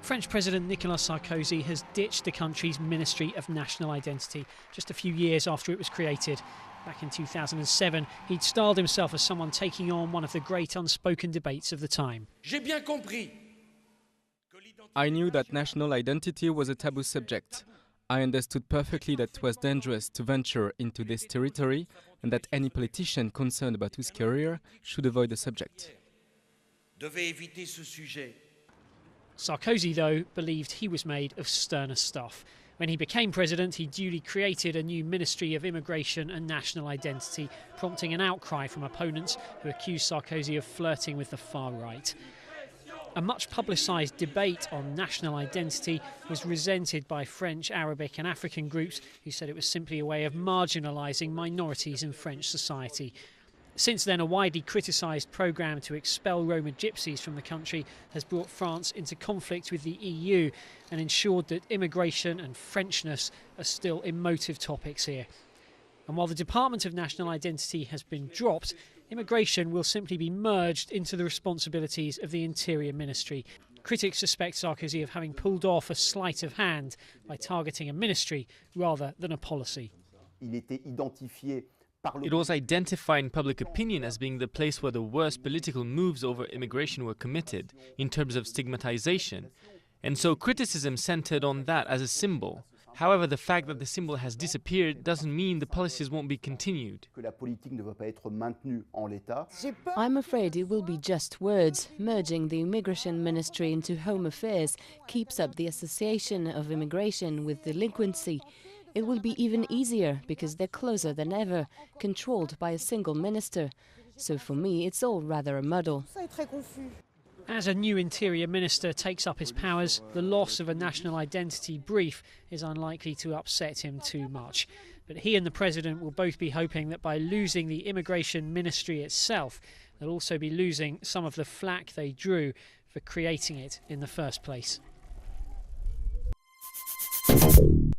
French President Nicolas Sarkozy has ditched the country's Ministry of National Identity just a few years after it was created. Back in 2007, he'd styled himself as someone taking on one of the great unspoken debates of the time. I knew that national identity was a taboo subject. I understood perfectly that it was dangerous to venture into this territory and that any politician concerned about his career should avoid the subject. Sarkozy, though, believed he was made of sterner stuff. When he became president, he duly created a new Ministry of Immigration and National Identity, prompting an outcry from opponents who accused Sarkozy of flirting with the far right. A much publicised debate on national identity was resented by French, Arabic and African groups who said it was simply a way of marginalising minorities in French society. Since then, a widely criticised programme to expel Roma gypsies from the country has brought France into conflict with the EU and ensured that immigration and Frenchness are still emotive topics here. And while the Department of National Identity has been dropped, immigration will simply be merged into the responsibilities of the Interior Ministry. Critics suspect Sarkozy of having pulled off a sleight of hand by targeting a ministry rather than a policy. It was identified in public opinion as being the place where the worst political moves over immigration were committed, in terms of stigmatization, and so criticism centered on that as a symbol. However, the fact that the symbol has disappeared doesn't mean the policies won't be continued. I'm afraid it will be just words. Merging the Immigration Ministry into Home Affairs keeps up the association of immigration with delinquency. It will be even easier because they're closer than ever, controlled by a single minister. So for me, it's all rather a muddle. As a new Interior Minister takes up his powers, the loss of a national identity brief is unlikely to upset him too much. But he and the President will both be hoping that by losing the Immigration Ministry itself, they'll also be losing some of the flack they drew for creating it in the first place.